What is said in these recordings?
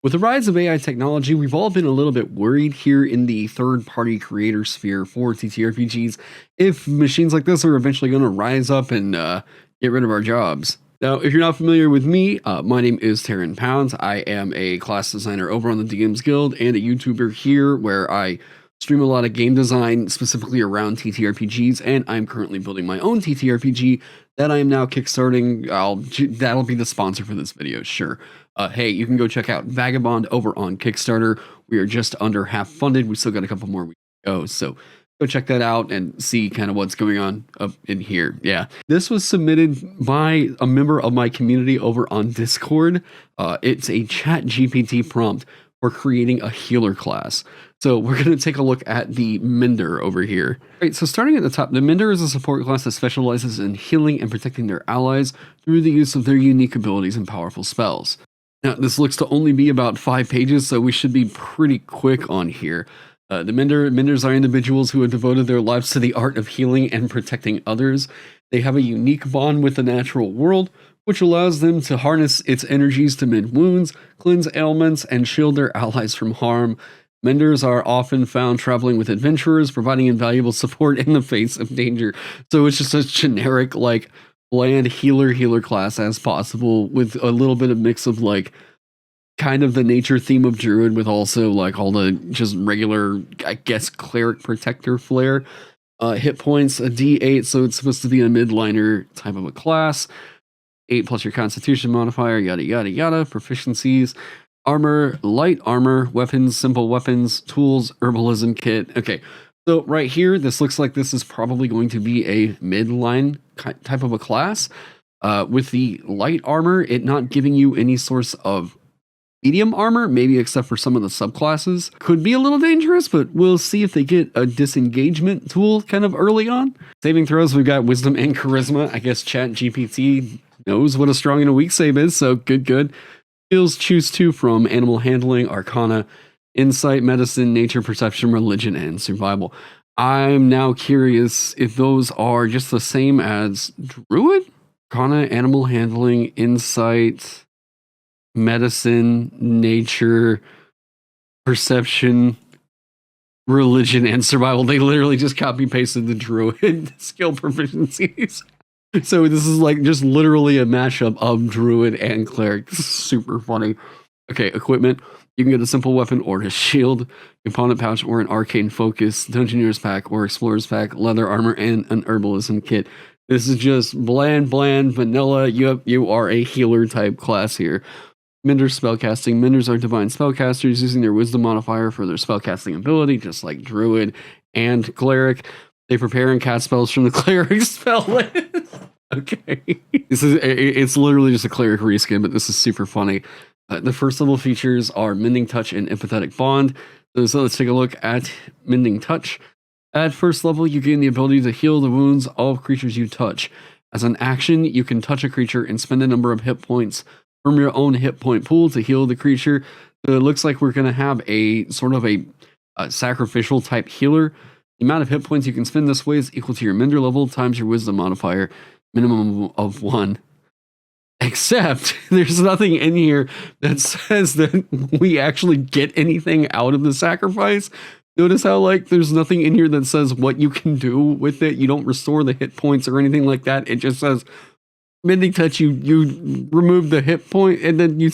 With the rise of AI technology, we've all been a little bit worried here in the third-party creator sphere for TTRPGs if machines like this are eventually going to rise up and get rid of our jobs. Now, if you're not familiar with me, my name is Taron Pounds. I am a class designer over on the DMs Guild and a YouTuber here where I stream a lot of game design specifically around TTRPGs, and I'm currently building my own TTRPG that I am now kickstarting. That'll be the sponsor for this video, sure. Hey, you can go check out Vagabond over on Kickstarter. We are just under half funded. We still got a couple more weeks to go, so go check that out and see kind of what's going on up in here. Yeah, this was submitted by a member of my community over on Discord. It's a ChatGPT prompt for creating a healer class. So we're going to take a look at the Mender over here. All right, so starting at the top, the Mender is a support class that specializes in healing and protecting their allies through the use of their unique abilities and powerful spells. Now, this looks to only be about 5 pages, so we should be pretty quick on here. The Menders are individuals who have devoted their lives to the art of healing and protecting others. They have a unique bond with the natural world, which allows them to harness its energies to mend wounds, cleanse ailments, and shield their allies from harm. Menders are often found traveling with adventurers, providing invaluable support in the face of danger. So it's just a generic, like, bland healer class as possible, with a little bit of mix of, like, kind of the nature theme of Druid with also, like, all the just regular, I guess, cleric protector flair. Hit points, a D8, so it's supposed to be a midliner type of a class. 8 plus your constitution modifier, yada yada yada. Proficiencies, armor, light armor, weapons, simple weapons, tools, herbalism kit. Okay, so right here, this looks like this is probably going to be a midline type of a class. With the light armor, it not giving you any source of medium armor, maybe except for some of the subclasses. Could be a little dangerous, but we'll see if they get a disengagement tool kind of early on. Saving throws, we've got wisdom and charisma. I guess ChatGPT knows what a strong and a weak save is, so good. Skills, choose 2 from animal handling, arcana, insight, medicine, nature, perception, religion, and survival. I'm now curious if those are just the same as Druid? Arcana, animal handling, insight, medicine, nature, perception, religion, and survival. They literally just copy pasted the Druid skill proficiencies. So this is like just literally a mashup of Druid and Cleric. Super funny. Okay, equipment. You can get a simple weapon or a shield, component pouch, or an arcane focus, Dungeoneer's pack or Explorer's pack, leather armor, and an herbalism kit. This is just bland, vanilla. You are a healer type class here. Mender spellcasting. Menders are divine spellcasters using their wisdom modifier for their spellcasting ability, just like Druid and Cleric. They prepare and cast spells from the Cleric spell list. Okay. It's literally just a Cleric reskin, but this is super funny. The first level features are Mending Touch and Empathetic Bond. So let's take a look at Mending Touch. At first level, you gain the ability to heal the wounds of creatures you touch. As an action, you can touch a creature and spend a number of hit points from your own hit point pool to heal the creature. So it looks like we're going to have a sort of a sacrificial type healer. The amount of hit points you can spend this way is equal to your Mender level times your wisdom modifier, minimum of 1. Except there's nothing in here that says that we actually get anything out of the sacrifice. Notice how, like, there's nothing in here that says what you can do with it. You don't restore the hit points or anything like that. It just says Mending Touch, you remove the hit point and then you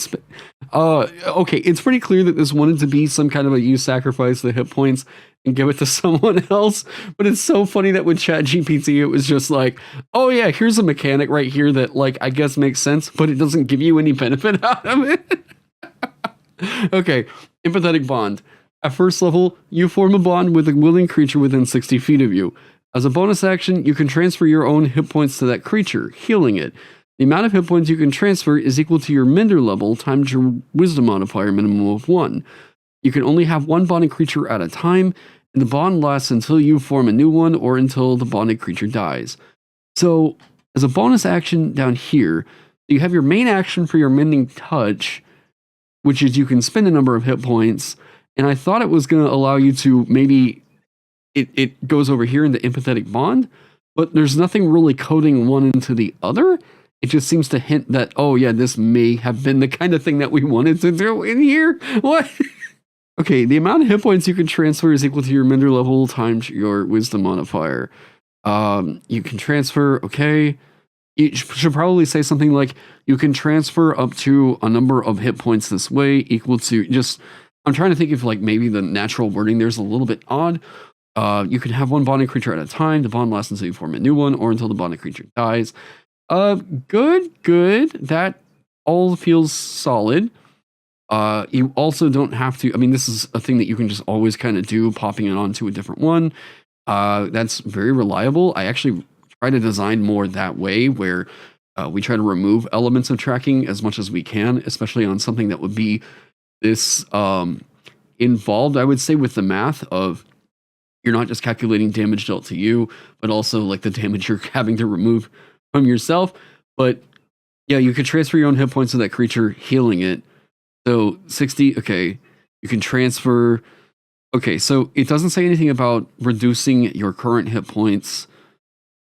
okay, it's pretty clear that this wanted to be some kind of a you sacrifice the hit points and give it to someone else, but it's so funny that with ChatGPT it was just like, oh yeah, here's a mechanic right here that, like, I guess makes sense, but it doesn't give you any benefit out of it. Okay, empathetic bond. At first level, you form a bond with a willing creature within 60 feet of you. As a bonus action, you can transfer your own hit points to that creature, healing it. The amount of hit points you can transfer is equal to your Mender level times your wisdom modifier, minimum of 1. You can only have one bonded creature at a time, and the bond lasts until you form a new one or until the bonded creature dies. So, as a bonus action down here, you have your main action for your Mending Touch, which is you can spend a number of hit points, and I thought it was going to allow you to maybe it goes over here into empathetic bond, but there's nothing really coding one into the other. it just seems to hint that, oh yeah, this may have been the kind of thing that we wanted to do in here. What? Okay, the amount of hit points you can transfer is equal to your Minder level times your wisdom modifier. You can transfer, okay. You should probably say something like, you can transfer up to a number of hit points this way equal to just, I'm trying to think if like maybe the natural wording there's a little bit odd. You can have one bonded creature at a time. The bond lasts until you form a new one or until the bonded creature dies. Good. That all feels solid. You also don't have to, I mean, this is a thing that you can just always kind of do, popping it onto a different one. That's very reliable. I actually try to design more that way where we try to remove elements of tracking as much as we can, especially on something that would be this involved, I would say, with the math of you're not just calculating damage dealt to you, but also like the damage you're having to remove from yourself. But yeah, you could transfer your own hit points to that creature, healing it. So 60, okay, you can transfer. Okay, so it doesn't say anything about reducing your current hit points.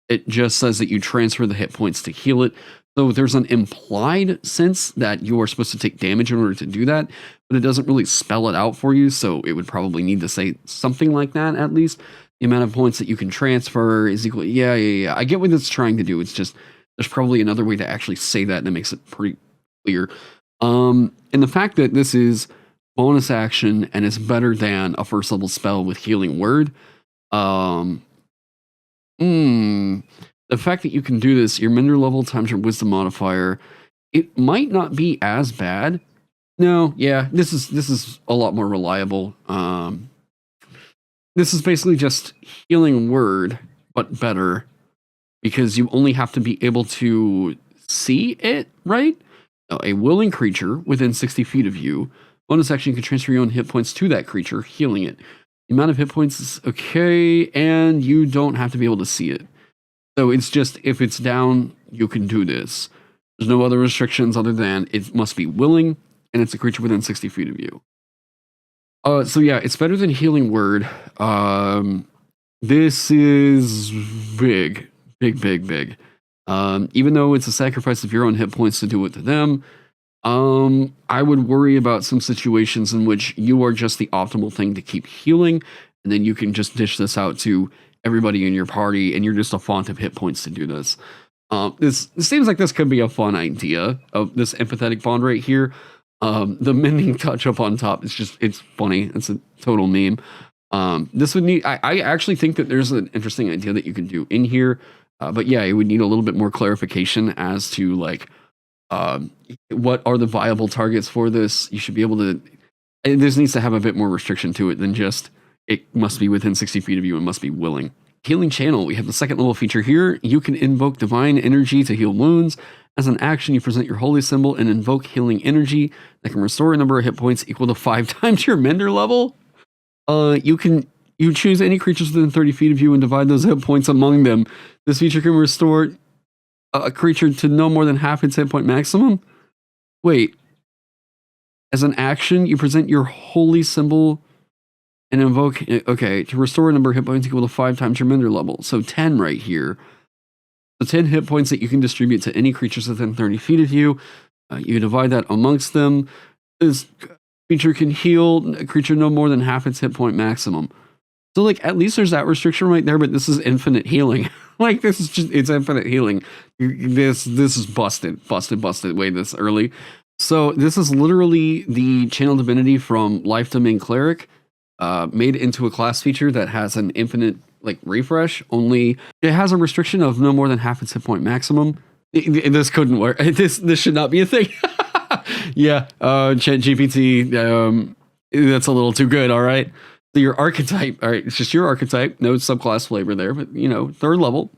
It just says that you transfer the hit points to heal it. So there's an implied sense that you are supposed to take damage in order to do that, but it doesn't really spell it out for you. So it would probably need to say something like that at least. The amount of points that you can transfer is equal. Yeah. I get what it's trying to do. It's just there's probably another way to actually say that that makes it pretty clear. And the fact that this is bonus action and it's better than a first level spell with healing word. The fact that you can do this, your Minder level times your wisdom modifier, it might not be as bad. No, yeah, this is a lot more reliable. This is basically just healing word, but better, because you only have to be able to see it, right? A willing creature within 60 feet of you. Bonus action, you can transfer your own hit points to that creature, healing it. The amount of hit points is okay, and you don't have to be able to see it. So it's just, if it's down, you can do this. There's no other restrictions other than it must be willing, and it's a creature within 60 feet of you. So yeah, it's better than healing word. This is big. Even though it's a sacrifice of your own hit points to do it to them, I would worry about some situations in which you are just the optimal thing to keep healing, and then you can just dish this out to everybody in your party, and you're just a font of hit points to do this. This seems like this could be a fun idea of this empathetic bond right here. The mending touch up on top, it's funny. It's a total meme. This would need, I actually think that there's an interesting idea that you can do in here. But yeah, it would need a little bit more clarification as to like, what are the viable targets for this? You should be able to, this needs to have a bit more restriction to it than just, it must be within 60 feet of you and must be willing. Healing Channel, we have the second level feature here. You can invoke divine energy to heal wounds. As an action, you present your holy symbol and invoke healing energy that can restore a number of hit points equal to 5 times your Mender level. You choose any creatures within 30 feet of you and divide those hit points among them. This feature can restore a creature to no more than half its hit point maximum. Wait. As an action, you present your holy symbol and invoke, okay, to restore a number of hit points equal to 5 times your Mender level. So 10 right here. The 10 hit points that you can distribute to any creatures within 30 feet of you. You divide that amongst them. This creature can heal a creature no more than half its hit point maximum. So like at least there's that restriction right there, but this is infinite healing. Like this is just, it's infinite healing. This is busted way this early. So this is literally the channel divinity from Life Domain Cleric, made into a class feature that has an infinite like refresh, only it has a restriction of no more than half its hit point maximum. This couldn't work. This should not be a thing. Yeah, ChatGPT, that's a little too good, all right? So your archetype, all right, it's just your archetype, no subclass flavor there, but you know, third level.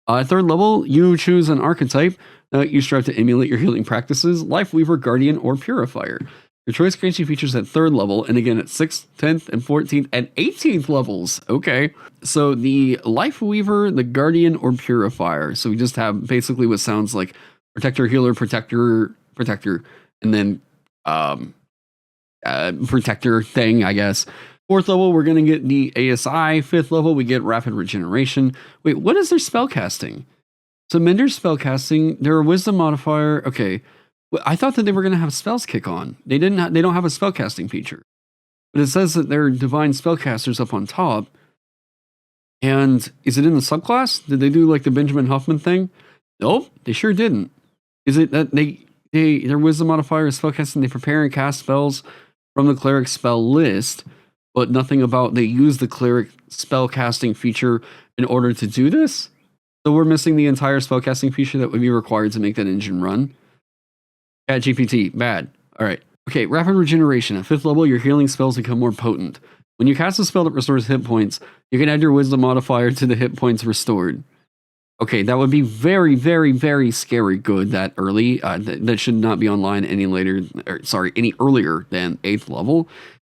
Third level, you choose an archetype. You strive to emulate your healing practices, Life Weaver, Guardian, or Purifier. Your choice grants you features at 3rd level, and again at 6th, 10th, and 14th, and 18th levels. Okay. So the Life Weaver, the Guardian, or Purifier. So we just have basically what sounds like Protector, Healer, Protector, and then Protector thing, I guess. 4th level, we're going to get the ASI. 5th level, we get Rapid Regeneration. Wait, what is their spellcasting? So Mender's spellcasting, they're a wisdom modifier. Okay. Well, I thought that they were going to have spells kick on. They didn't. They don't have a spellcasting feature, but it says that they're divine spellcasters up on top. And is it in the subclass? Did they do like the Benjamin Huffman thing? Nope, they sure didn't. Is it that their wisdom modifier is spellcasting? They prepare and cast spells from the cleric spell list, but nothing about they use the cleric spellcasting feature in order to do this. So we're missing the entire spellcasting feature that would be required to make that engine run. ChatGPT, bad. All right. Okay, rapid regeneration. At 5th level, your healing spells become more potent. When you cast a spell that restores hit points, you can add your wisdom modifier to the hit points restored. Okay, that would be very, very, very scary good that early. That should not be online any earlier than 8th level.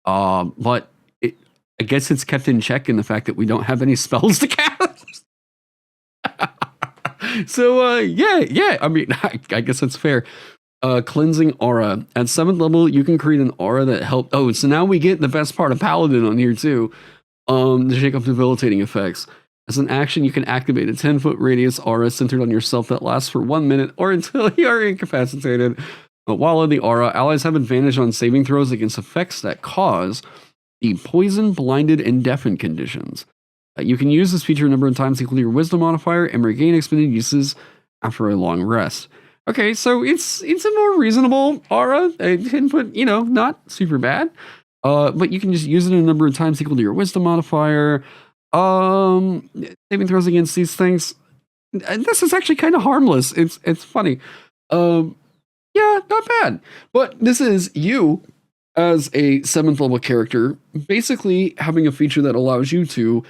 But I guess it's kept in check in the fact that we don't have any spells to cast. So, yeah. I mean, I guess that's fair. Cleansing aura. At 7th level, you can create an aura that help. Oh, so now we get the best part of Paladin on here too. To shake up debilitating effects. As an action, you can activate a 10-foot radius aura centered on yourself that lasts for 1 minute or until you are incapacitated. But while in the aura, allies have advantage on saving throws against effects that cause the poison, blinded, and deafened conditions. You can use this feature a number of times equal to your wisdom modifier and regain expended uses after a long rest. Okay, so it's a more reasonable aura. 10 foot, not super bad. But you can just use it a number of times equal to your wisdom modifier. Saving throws against these things. This is actually kind of harmless. It's funny. Yeah, not bad. But this is you as a 7th level character, basically having a feature that allows you to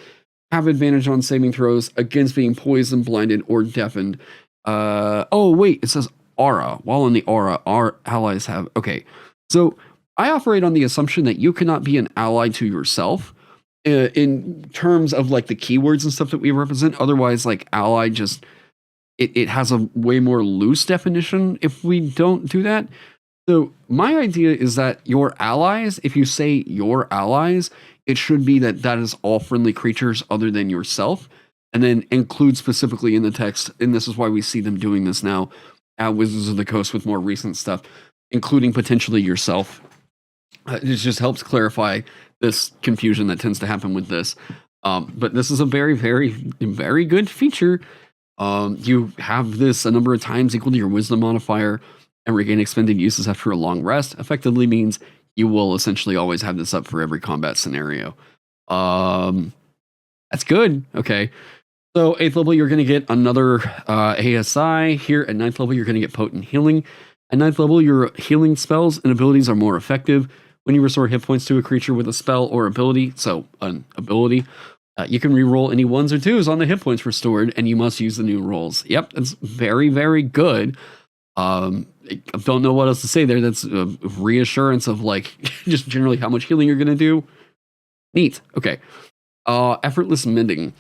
have advantage on saving throws against being poisoned, blinded, or deafened. Oh wait, it says aura. While in the aura, our allies have. Okay, so I operate on the assumption that you cannot be an ally to yourself. In terms of like the keywords and stuff that we represent. Otherwise, like ally just it has a way more loose definition if we don't do that. So my idea is that your allies, if you say your allies, it should be that is all friendly creatures other than yourself, and then include specifically in the text, and this is why we see them doing this now at Wizards of the Coast with more recent stuff, including potentially yourself. It just helps clarify this confusion that tends to happen with this. But this is a very, very, very good feature. You have this a number of times equal to your wisdom modifier and regain expended uses after a long rest. Effectively means you will essentially always have this up for every combat scenario. That's good. Okay. So 8th level, you're going to get another ASI. Here at 9th level, you're going to get potent healing. At 9th level, your healing spells and abilities are more effective. When you restore hit points to a creature with a spell or ability, so an ability, you can re-roll any 1s or 2s on the hit points restored, and you must use the new rolls. Yep, that's very, very good. I don't know what else to say there. That's a reassurance of like just generally how much healing you're going to do. Neat. Okay. Effortless mending.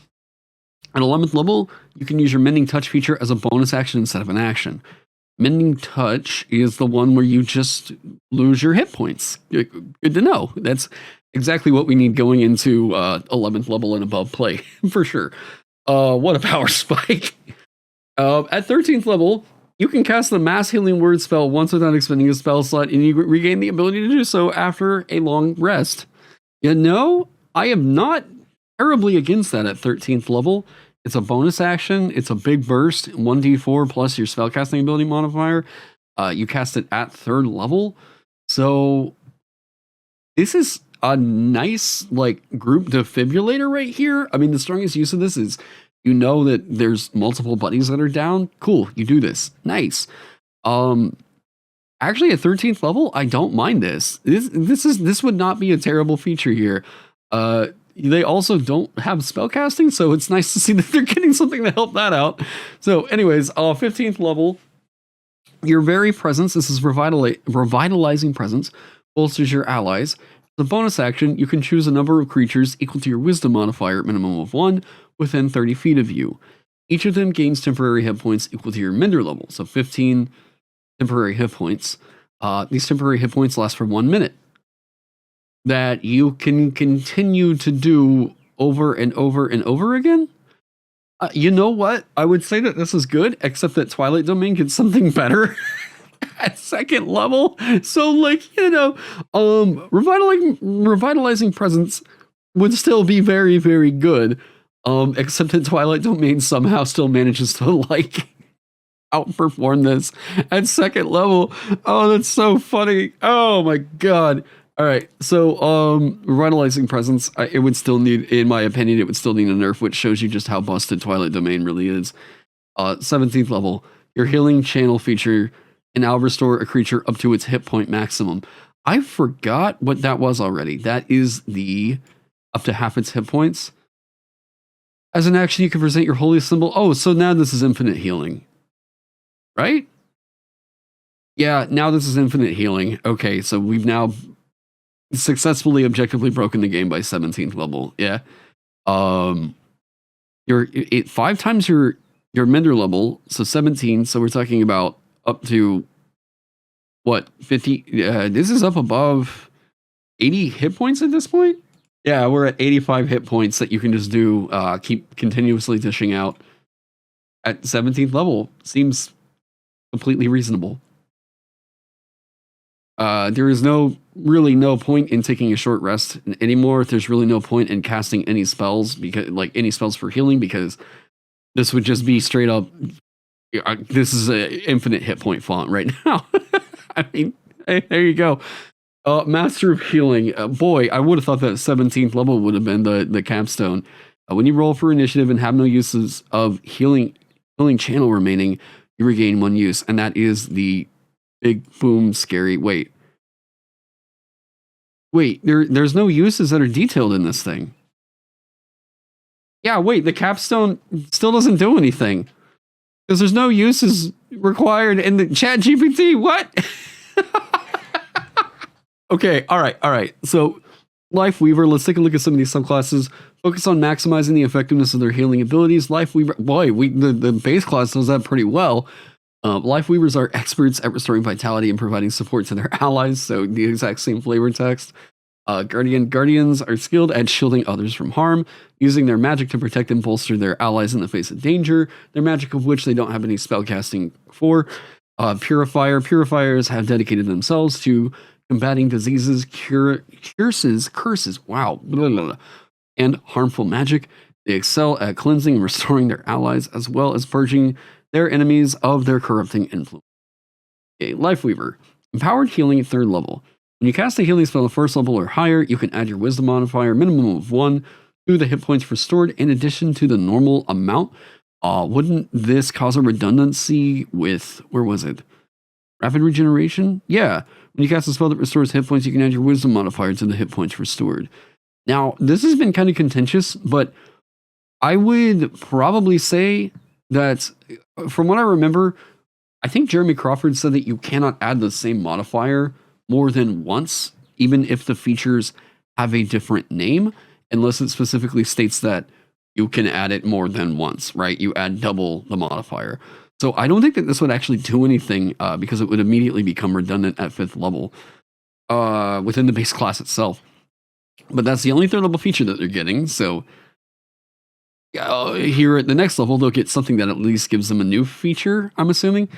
At 11th level, you can use your mending touch feature as a bonus action instead of an action. Mending touch is the one where you just lose your hit points. Good to know. That's exactly what we need going into 11th level and above play, for sure. What a power spike. At 13th level, you can cast the mass healing word spell once without expending a spell slot, and you regain the ability to do so after a long rest. I am not terribly against that at 13th level. It's a bonus action. It's a big burst, 1d4 plus your spellcasting ability modifier. You cast it at 3rd level. So this is a nice like group defibrillator right here. I mean, the strongest use of this is that there's multiple buddies that are down. Cool, you do this. Nice. Actually, at 13th level, I don't mind this. This would not be a terrible feature here. They also don't have spellcasting, so it's nice to see that they're getting something to help that out. So anyways, 15th level, your very presence, this is revitalizing presence, bolsters your allies. The bonus action, you can choose a number of creatures equal to your wisdom modifier, minimum of 1, within 30 feet of you. Each of them gains temporary hit points equal to your mender level, so 15 temporary hit points. These temporary hit points last for 1 minute. That you can continue to do over and over and over again. You know what? I would say that this is good, except that Twilight Domain gets something better at second level. So, like, revitalizing presence would still be very, very good. Except that Twilight Domain somehow still manages to like outperform this at second level. Oh, that's so funny. Oh my god. All right, so revitalizing presence, it would still need, in my opinion, it would still need a nerf, which shows you just how busted Twilight Domain really is. 17th level, your healing channel feature, and now restore a creature up to its hit point maximum. I forgot what that was already. That is the up to half its hit points. As an action, you can present your holy symbol. Oh, so now this is infinite healing, right? Yeah, now this is infinite healing. Okay, so we've now successfully objectively broken the game by 17th level. Yeah. You're 5 times your mender level, so 17, so we're talking about up to what, 50? This is up above 80 hit points at this point. Yeah, we're at 85 hit points that you can just do, keep continuously dishing out at 17th level. Seems completely reasonable. There is really no point in taking a short rest anymore. There's really no point in casting any spells, because like any spells for healing, because this would just be straight up. This is an infinite hit point font right now. I mean, hey, there you go. Master of Healing. Boy, I would have thought that 17th level would have been the capstone. When you roll for initiative and have no uses of healing channel remaining, you regain 1 use, and that is the big boom scary. Wait, there's no uses that are detailed in this thing. Yeah, wait, the capstone still doesn't do anything because there's no uses required in the ChatGPT. What? Okay, all right. So, Life Weaver, let's take a look at some of these subclasses. Focus on maximizing the effectiveness of their healing abilities. Life Weaver, boy, the base class does that pretty well. Life Weavers are experts at restoring vitality and providing support to their allies, so the exact same flavor text. Guardians are skilled at shielding others from harm, using their magic to protect and bolster their allies in the face of danger, their magic of which they don't have any spellcasting for. Purifiers have dedicated themselves to combating diseases, curses, wow, blah, blah, blah, and harmful magic. They excel at cleansing and restoring their allies, as well as purging their enemies of their corrupting influence. Okay, Lifeweaver. Empowered healing at 3rd level. When you cast a healing spell at 1st level or higher, you can add your wisdom modifier, minimum of 1, to the hit points restored in addition to the normal amount. Wouldn't this cause a redundancy with, where was it? Rapid regeneration? Yeah. When you cast a spell that restores hit points, you can add your wisdom modifier to the hit points restored. Now, this has been kind of contentious, but I would probably say that, from what I remember, I think Jeremy Crawford said that you cannot add the same modifier more than once, even if the features have a different name, unless it specifically states that you can add it more than once, right? You add double the modifier. So I don't think that this would actually do anything because it would immediately become redundant at 5th level within the base class itself. But that's the only 3rd level feature that they're getting. So here at the next level, they'll get something that at least gives them a new feature, I'm assuming.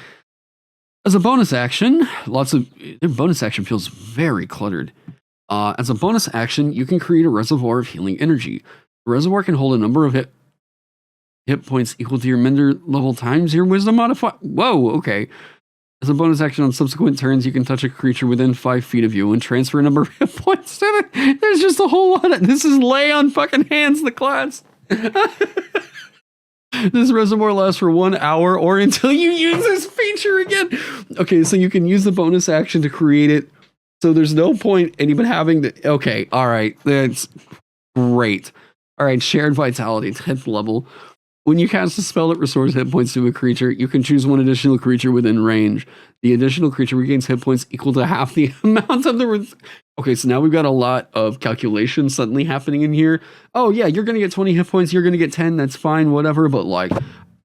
As a bonus action, their bonus action feels very cluttered. As a bonus action, you can create a reservoir of healing energy. The reservoir can hold a number of hit points equal to your mender level times your wisdom modifier. Whoa, okay. As a bonus action on subsequent turns, you can touch a creature within 5 feet of you and transfer a number of hit points to it. There's just a whole lot of, this is lay on fucking hands, the class. This reservoir lasts for 1 hour or until you use this feature again. Okay, so you can use the bonus action to create it. So there's no point in even having the, okay, all right, that's great. All right, shared vitality, 10th level. When you cast a spell that restores hit points to a creature, you can choose 1 additional creature within range. The additional creature regains hit points equal to half the amount of the... Okay, so now we've got a lot of calculations suddenly happening in here. Oh, yeah, you're going to get 20 hit points, you're going to get 10, that's fine, whatever, but like,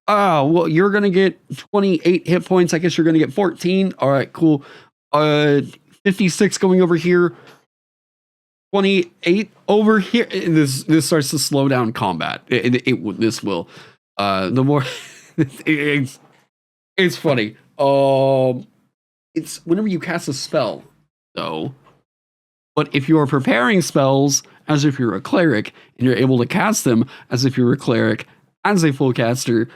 oh, well, you're going to get 28 hit points, I guess you're going to get 14. All right, cool. 56 going over here. 28 over here. This starts to slow down combat. This will. The more it's it's funny. It's whenever you cast a spell, though. But if you are preparing spells as if you're a cleric and you're able to cast them as if you're a cleric as a full caster,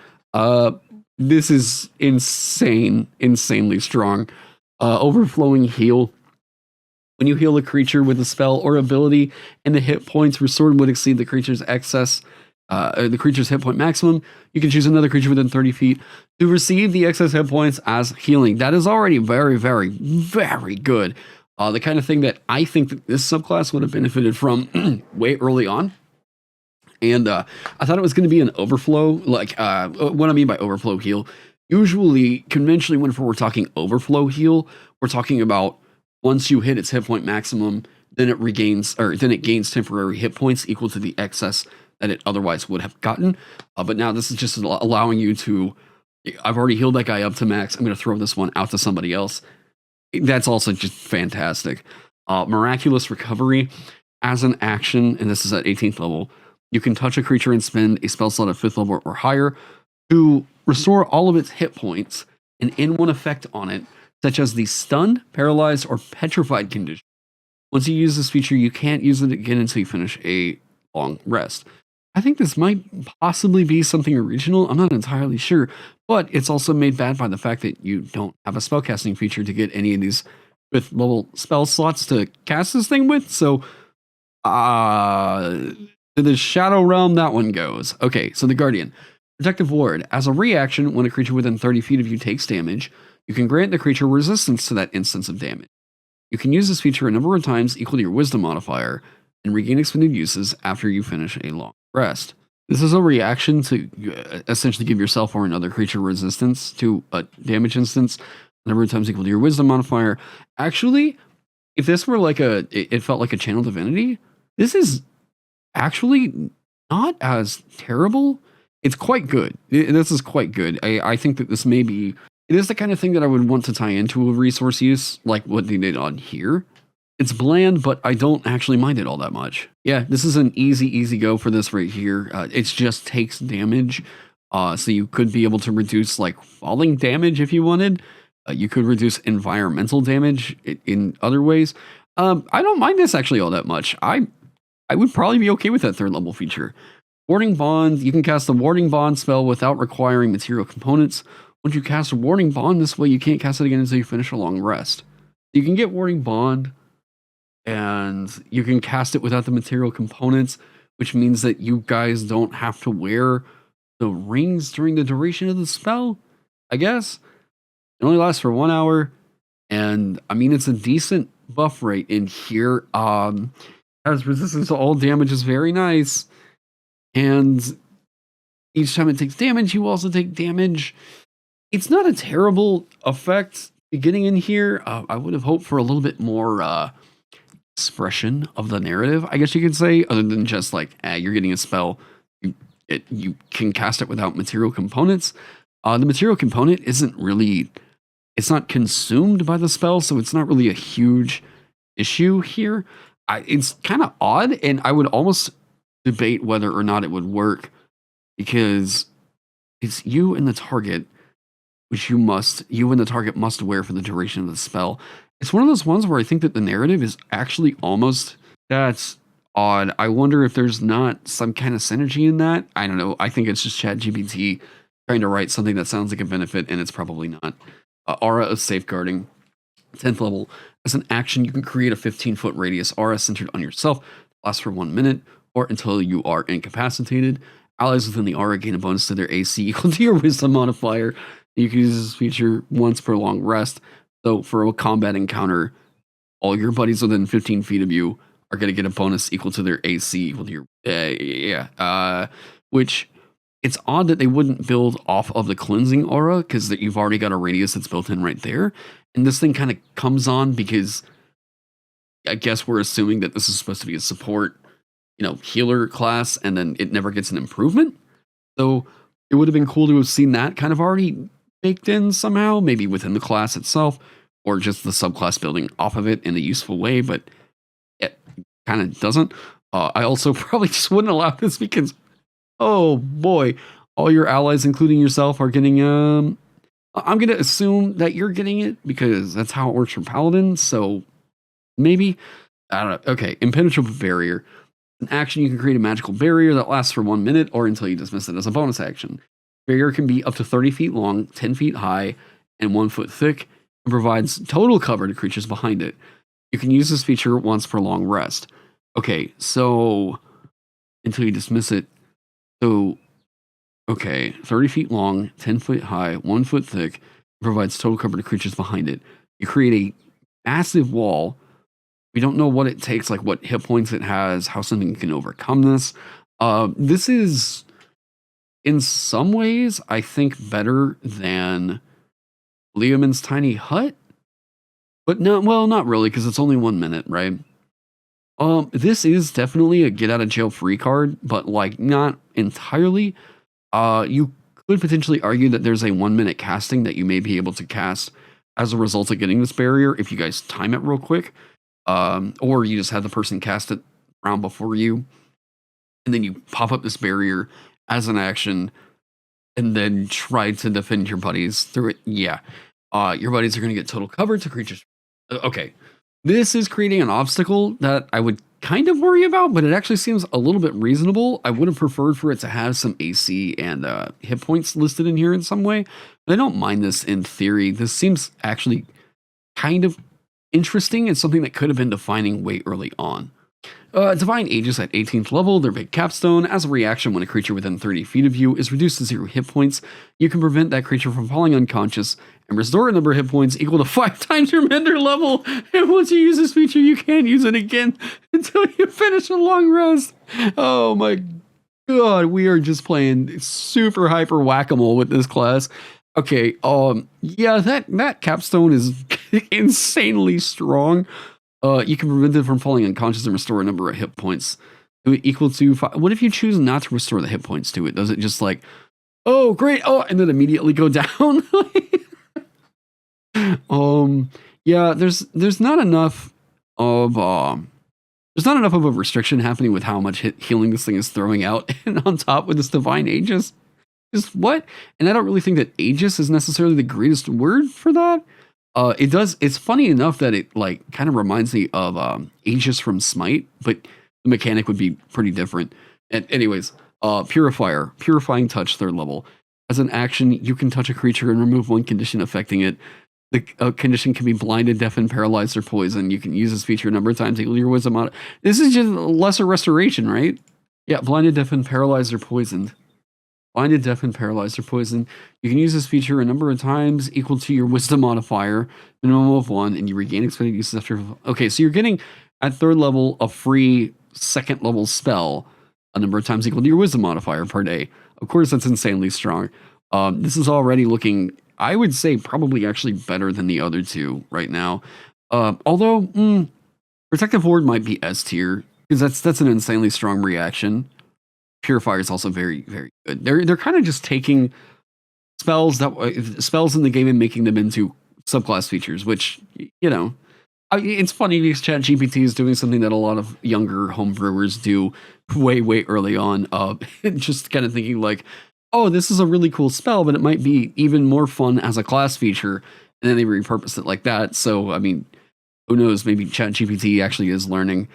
this is insanely strong. Overflowing heal. When you heal a creature with a spell or ability and the hit points restored would exceed the creature's excess, the creature's hit point maximum, you can choose another creature within 30 feet to receive the excess hit points as healing. That is already very, very, very good. The kind of thing that I think that this subclass would have benefited from way early on. And I thought it was going to be an overflow. Like, what I mean by overflow heal, usually, conventionally, whenever we're talking overflow heal, we're talking about once you hit its hit point maximum, then it gains temporary hit points equal to the excess that it otherwise would have gotten. But now this is just allowing you to, I've already healed that guy up to max. I'm going to throw this one out to somebody else. That's also just fantastic. Miraculous recovery as an action, and this is at 18th level. You can touch a creature and spend a spell slot at 5th level or higher to restore all of its hit points and in one effect on it, such as the stunned, paralyzed, or petrified condition. Once you use this feature, you can't use it again until you finish a long rest. I think this might possibly be something original. I'm not entirely sure, but it's also made bad by the fact that you don't have a spellcasting feature to get any of these 5th level spell slots to cast this thing with. So, to the Shadow Realm, that one goes. Okay, so the Guardian. Protective Ward. As a reaction, when a creature within 30 feet of you takes damage, you can grant the creature resistance to that instance of damage. You can use this feature a number of times equal to your Wisdom modifier and regain expended uses after you finish a long rest. This is a reaction to essentially give yourself or another creature resistance to a damage instance a number of times equal to your Wisdom modifier. Actually, if this were like it felt like a Channel Divinity, this is actually not as terrible. It's quite good. This is quite good. I think that this may be, it is the kind of thing that I would want to tie into a resource use, like what they did on here. It's bland, but I don't actually mind it all that much. Yeah, this is an easy go for this right here. It just takes damage. So you could be able to reduce like falling damage if you wanted. You could reduce environmental damage in other ways. I don't mind this actually all that much. I would probably be okay with that 3rd level feature. Warding Bond, you can cast the Warding Bond spell without requiring material components. Once you cast a Warding Bond this way, you can't cast it again until you finish a long rest. You can get Warding Bond, and you can cast it without the material components, which means that you guys don't have to wear the rings during the duration of the spell, I guess. It only lasts for 1 hour, and I mean, it's a decent buff rate in here. Has resistance to all damage is very nice. And each time it takes damage, you also take damage. It's not a terrible effect beginning in here. I would have hoped for a little bit more expression of the narrative, I guess you could say, other than just like, you're getting a spell. You can cast it without material components. The material component isn't really, it's not consumed by the spell, so it's not really a huge issue here. It's kind of odd, and I would almost debate whether or not it would work, because it's you and the target, which you and the target must wear for the duration of the spell. It's one of those ones where I think that the narrative is actually almost, that's odd. I wonder if there's not some kind of synergy in that. I don't know. I think it's just ChatGPT trying to write something that sounds like a benefit, and it's probably not. Aura of Safeguarding. 10th level. As an action, you can create a 15-foot radius aura centered on yourself. Lasts for 1 minute, or until you are incapacitated. Allies within the aura gain a bonus to their AC equal to your Wisdom modifier. You can use this feature once per long rest. So for a combat encounter, all your buddies within 15 feet of you are going to get a bonus equal to their AC equal to your... which, it's odd that they wouldn't build off of the cleansing aura, because you've already got a radius that's built in right there. And this thing kind of comes on because I guess we're assuming that this is supposed to be a support, healer class, and then it never gets an improvement. So it would have been cool to have seen that kind of already baked in somehow, maybe within the class itself, or just the subclass building off of it in a useful way, but it kind of doesn't. I also probably just wouldn't allow this because, oh boy, All your allies, including yourself, are getting I'm gonna assume that you're getting it because that's how it works for paladins. So maybe I don't know. Okay, impenetrable barrier. An action you can create a magical barrier that lasts for 1 minute or until you dismiss it as a bonus action. Barrier can be up to 30 feet long, 10 feet high, and 1 foot thick, and provides total cover to creatures behind it. You can use this feature once per long rest. Okay, so until you dismiss it. So, okay, 30 feet long, 10 foot high, 1 foot thick, provides total cover to creatures behind it. You create a massive wall. We don't know what it takes, like what hit points it has, how something can overcome this. This is, in some ways, I think better than Leomund's tiny hut, but no, well, not really, because it's only 1 minute, right? This is definitely a get out of jail free card, but like not entirely. You could potentially argue that there's a 1 minute casting that you may be able to cast as a result of getting this barrier if you guys time it real quick. Or you just have the person cast it round before you, and then you pop up this barrier as an action, and then try to defend your buddies through it. Yeah, your buddies are going to get total cover to creatures. Okay, this is creating an obstacle that I would kind of worry about, but it actually seems a little bit reasonable. I would have preferred for it to have some AC and hit points listed in here in some way, but I don't mind this in theory. This seems actually kind of interesting and something that could have been defining way early on. Divine Aegis at 18th level, their big capstone. As a reaction, when a creature within 30 feet of you is reduced to 0 hit points, you can prevent that creature from falling unconscious and restore a number of hit points equal to 5 times your mender level. And once you use this feature, you can't use it again until you finish a long rest. Oh my god, we are just playing super hyper whack-a-mole with this class. Okay, yeah, that capstone is insanely strong. You can prevent it from falling unconscious and restore a number of hit points equal to 5. What if you choose not to restore the hit points to it? Does it just like, oh great, oh, and then immediately go down? Yeah, there's not enough of a restriction happening with how much healing this thing is throwing out, and on top with this Divine Aegis. Just what? And I don't really think that Aegis is necessarily the greatest word for that. It's funny enough that it like kind of reminds me of Aegis from Smite, but the mechanic would be pretty different. And anyways, Purifying Touch, 3rd level. As an action, you can touch a creature and remove one condition affecting it. The condition can be blinded, deafened, paralyzed, or poisoned. You can use this feature a number of times equal to your wisdom on it. This is just lesser restoration, right? Yeah, blinded, deafened, paralyzed, or poisoned. Blinded, deafened, paralyzed, or poisoned. You can use this feature a number of times equal to your wisdom modifier, minimum of 1, and you regain expended uses after. Okay, so you're getting at 3rd level a free 2nd level spell a number of times equal to your wisdom modifier per day. Of course, that's insanely strong. This is already looking, I would say, probably actually better than the other two right now. Although, Protective Ward might be S tier, because that's an insanely strong reaction. Purifier is also very, very good. They're kind of just taking spells in the game and making them into subclass features, which, you know, it's funny because ChatGPT is doing something that a lot of younger homebrewers do way, way early on. Just kind of thinking like, oh, this is a really cool spell, but it might be even more fun as a class feature. And then they repurpose it like that. So, I mean, who knows? Maybe ChatGPT actually is learning.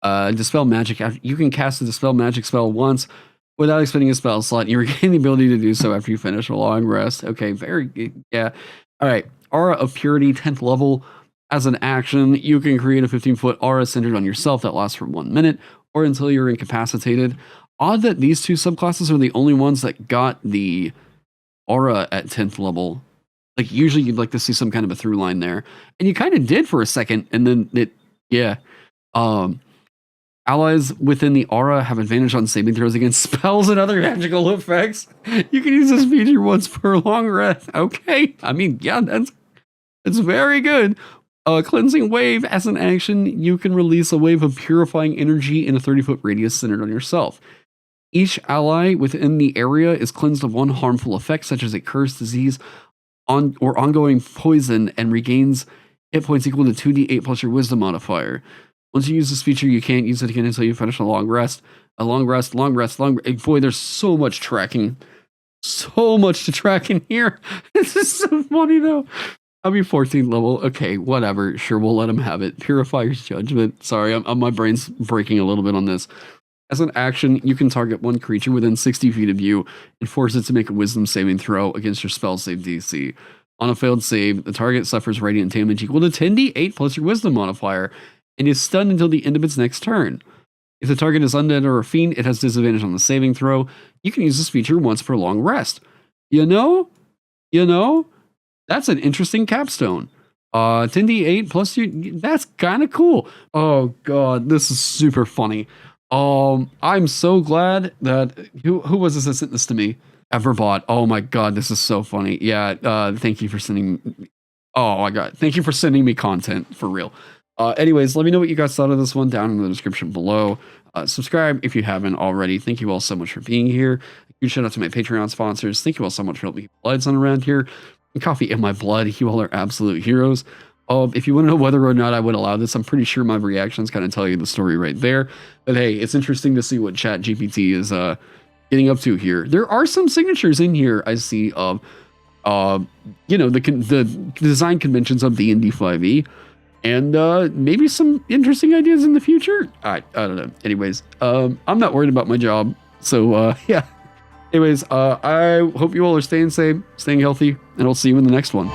Dispel magic. You can cast a dispel magic spell once without expending a spell slot. You regain the ability to do so after you finish a long rest. Okay, very good. Yeah. All right. Aura of Purity, 10th level. As an action, you can create a 15-foot aura centered on yourself that lasts for 1 minute or until you're incapacitated. Odd that these two subclasses are the only ones that got the aura at 10th level. Like, usually you'd like to see some kind of a through line there. And you kind of did for a second, and then yeah. Allies within the aura have advantage on saving throws against spells and other magical effects. You can use this feature once per long rest. Okay. I mean, yeah, that's very good. Cleansing Wave. As an action, you can release a wave of purifying energy in a 30-foot radius centered on yourself. Each ally within the area is cleansed of one harmful effect, such as a curse, disease, or ongoing poison, and regains hit points equal to 2d8 plus your wisdom modifier. Once you use this feature, you can't use it again until you finish a long rest. Boy, there's so much tracking So much to track in here. This is so funny though. I'll be 14th level. Okay, whatever. Sure, we'll let him have it. Purifier's Judgment. Sorry, my brain's breaking a little bit on this. As an action, you can target one creature within 60 feet of you and force it to make a wisdom saving throw against your spell save DC. On a failed save, the target suffers radiant damage equal to 10d8 plus your wisdom modifier and is stunned until the end of its next turn. If the target is undead or a fiend, it has disadvantage on the saving throw. You can use this feature once per long rest. You know, that's an interesting capstone. 10d8 plus you, that's kind of cool. Oh god, this is super funny. I'm so glad that who was this that sent this to me? Everbot. Oh my god, this is so funny. Yeah, thank you for sending. Oh my god, thank you for sending me content for real. Anyways, let me know what you guys thought of this one down in the description below. Subscribe if you haven't already. Thank you all so much for being here. Huge shout out to my Patreon sponsors. Thank you all so much for helping me keep the lights on around here. And coffee in my blood. You all are absolute heroes. If you want to know whether or not I would allow this, I'm pretty sure my reactions kind of tell you the story right there. But hey, it's interesting to see what ChatGPT is getting up to here. There are some signatures in here I see of, the design conventions of D&D 5e. And maybe some interesting ideas in the future. I don't know. Anyways, I'm not worried about my job. So, yeah. Anyways, I hope you all are staying safe, staying healthy, and I'll see you in the next one.